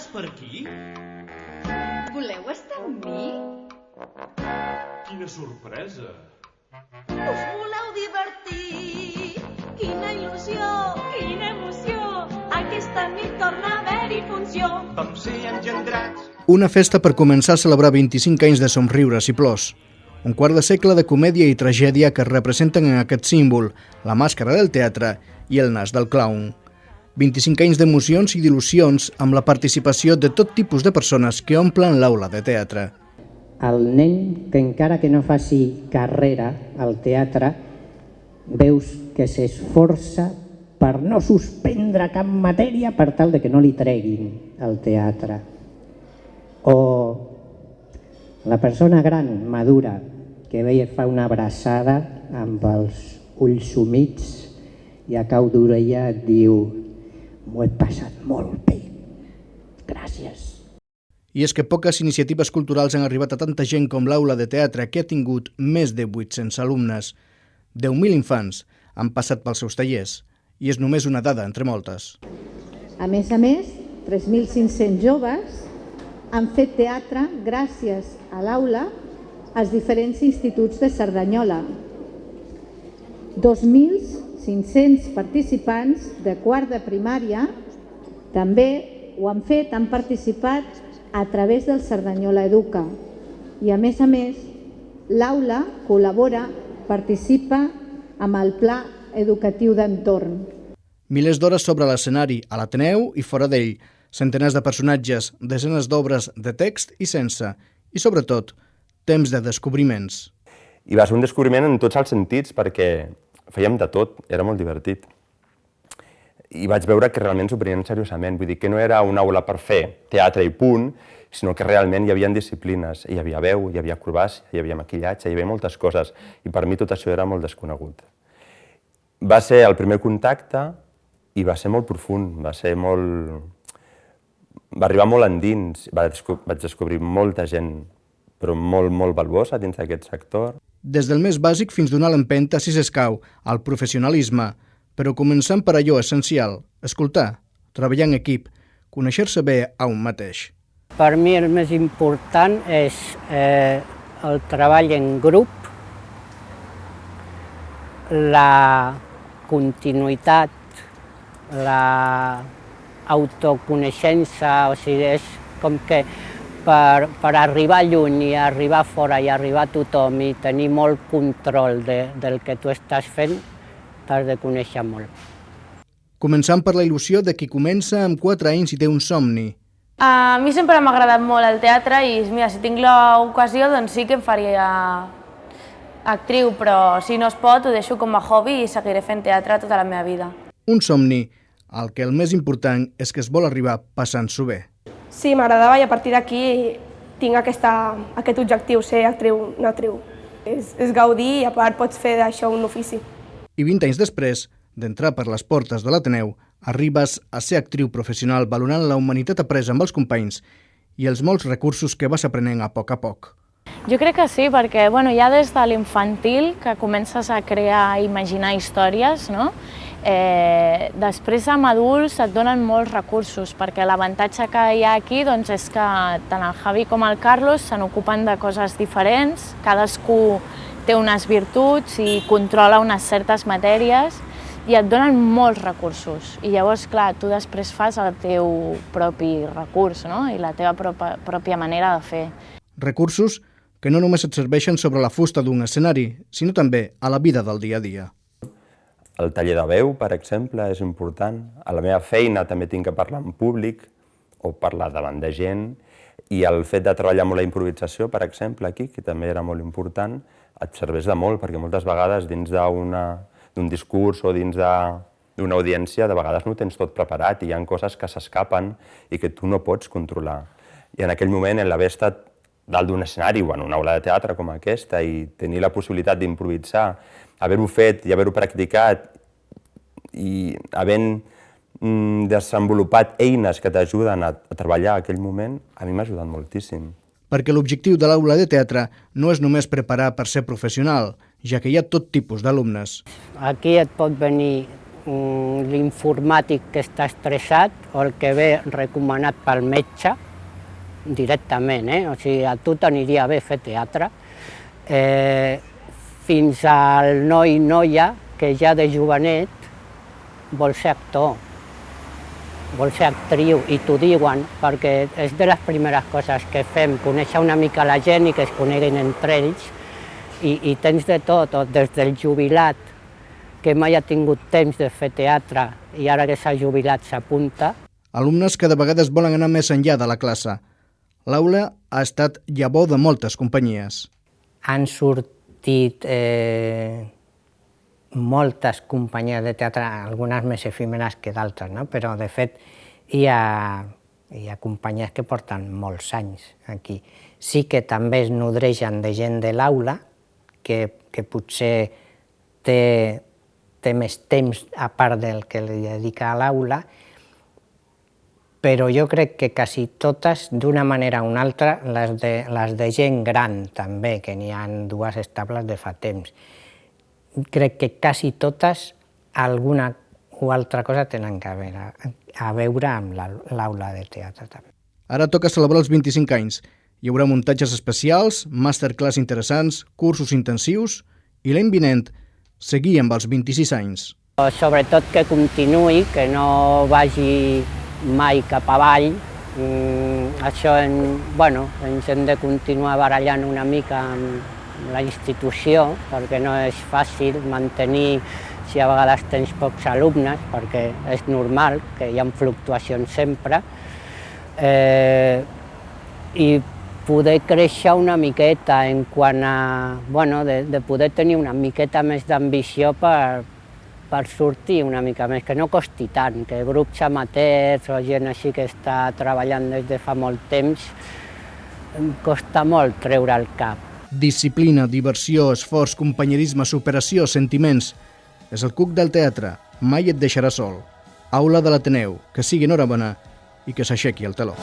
Passes per aquí? Voleu estar amb mi? Quina sorpresa! Us voleu divertir? Quina il·lusió! Quina emoció! Aquesta nit torna a haver-hi funció. Vam ser engendrats. Una festa per començar a celebrar 25 anys de somriures i plors. Un quart de segle de comèdia i tragèdia que es representen en aquest símbol, la màscara del teatre i el nas del clown. 25 anys d'emocions i d'il·lusions amb la participació de tot tipus de persones que omplen l'aula de teatre. El nen que encara que no faci carrera al teatre, veus que s'esforça per no suspendre cap matèria per tal de que no li treguin el teatre. O la persona gran, madura, que ve i fa una abraçada amb els ulls humits i a cau d'orella et diu: m'ho he passat molt bé, gràcies. I és que poques iniciatives culturals han arribat a tanta gent com l'aula de teatre, que ha tingut més de 800 alumnes. 10.000 infants han passat pels seus tallers, i és només una dada entre moltes. A més, 3.500 joves han fet teatre gràcies a l'aula als diferents instituts de Cerdanyola. 2.500 participants de quart de primària també ho han fet, han participat a través del Cerdanyola Educa. I a més, l'aula col·labora, participa amb el Pla Educatiu d'Entorn. Milers d'hores sobre l'escenari, a l'Ateneu i fora d'ell, centenars de personatges, desenes d'obres de text i sense, i sobretot, temps de descobriments. I va ser un descobriment en tots els sentits, perquè fèiem de tot, era molt divertit. I vaig veure que realment s'ho prenien seriosament, vull dir que no era una aula per fer teatre i punt, sinó que realment hi havia disciplines, hi havia veu, hi havia acrobàcia, hi havia maquillatge, hi havia moltes coses, i per mi tot això era molt desconegut. Va ser el primer contacte i va ser molt profund, va arribar molt endins, vaig descobrir molta gent, però molt valuosa dins d'aquest sector. Des del més bàsic fins donar l'empenta, si s'escau, al professionalisme, però començant per allò essencial, escoltar, treballar en equip, conèixer-se bé a un mateix. Per mi el més important és el treball en grup, la continuïtat, la autoconeixença, o sigui, és com que per arribar lluny i arribar fora i arribar a tothom i tenir molt control del que tu estàs fent, t'has de conèixer molt. Començant per la il·lusió de qui comença amb 4 anys i té un somni. A mi sempre m'ha agradat molt el teatre i mira, si tinc l'ocasió doncs sí que em faria actriu, però si no es pot ho deixo com a hobby i seguiré fent teatre tota la meva vida. Un somni, el que el més important és que es vol arribar passant-s'ho bé. Sí, m'agradava i a partir d'aquí tinc aquest objectiu, ser una actriu. És gaudir i a part pots fer d'això un ofici. I 20 anys després d'entrar per les portes de l'Ateneu, arribes a ser actriu professional valorant la humanitat apresa amb els companys i els molts recursos que vas aprenent a poc. Jo crec que sí, perquè ja des de l'infantil que comences a crear i imaginar històries, no? Després amb adults et donen molts recursos, perquè l'avantatge que hi ha aquí és que tant el Javi com el Carlos se n'ocupen de coses diferents, cadascú té unes virtuts i controla unes certes matèries i et donen molts recursos. I llavors, clar, tu després fas el teu propi recurs, no? I la teva pròpia manera de fer. Recursos que no només et serveixen sobre la fusta d'un escenari, sinó també a la vida del dia a dia. El taller de veu, per exemple, és important. A la meva feina també tinc que parlar en públic o parlar davant de gent, i el fet de treballar molt la improvisació, per exemple, aquí, que també era molt important, et serveix de molt, perquè moltes vegades dins d'un discurs o dins d'una audiència, de vegades no ho tens tot preparat i hi ha coses que s'escapen i que tu no pots controlar. I en aquell moment, en l'haver estat dalt d'un escenari o en una aula de teatre com aquesta i tenir la possibilitat d'improvisar, haver-ho fet i haver-ho practicat i havent desenvolupat eines que t'ajuden a treballar en aquell moment, a mi m'ha ajudat moltíssim. Perquè l'objectiu de l'aula de teatre no és només preparar per ser professional, ja que hi ha tot tipus d'alumnes. Aquí et pot venir l'informàtic que està estressat o el que ve recomanat pel metge directament, o sigui, a tu t'aniria bé fer teatre, fins al noi-noia que ja de jovenet vol ser actor, vol ser actriu, i t'ho diuen, perquè és de les primeres coses que fem, conèixer una mica la gent i que es coneguin entre ells, i tens de tot, des del jubilat, que mai ha tingut temps de fer teatre i ara que s'ha jubilat s'apunta. Alumnes que de vegades volen anar més enllà de la classe. L'aula ha estat llavor de moltes companyies. Han sortit moltes companyies de teatre, algunes més efímeres que d'altres, no? Però de fet hi ha companyies que porten molts anys aquí. Sí que també es nodreixen de gent de l'aula, que potser té més temps a part del que li dedica a l'aula, però jo crec que quasi totes, d'una manera o una altra, les de gent gran també, que n'hi ha dues estables de fa temps. Crec que quasi totes alguna o altra cosa tenen a veure amb l'aula de teatre també. Ara toca celebrar els 25 anys. Hi haurà muntatges especials, masterclass interessants, cursos intensius i l'any vinent seguir amb els 26 anys. Sobretot que continuï, que no vagi mai cap avall. Això ens hem de continuar barallant una mica amb la institució, perquè no és fàcil mantenir, si a vegades tens pocs alumnes, perquè és normal que hi ha fluctuacions sempre, i poder créixer una miqueta en quant a, de poder tenir una miqueta més d'ambició per sortir una mica més, que no costi tant, que grups amateurs o gent així que està treballant des de fa molt temps, costa molt treure el cap. Disciplina, diversió, esforç, companyerisme, superació, sentiments. És el cuc del teatre, mai et deixarà sol. Aula de l'Ateneu, que sigui enhorabona i que s'aixequi el teló.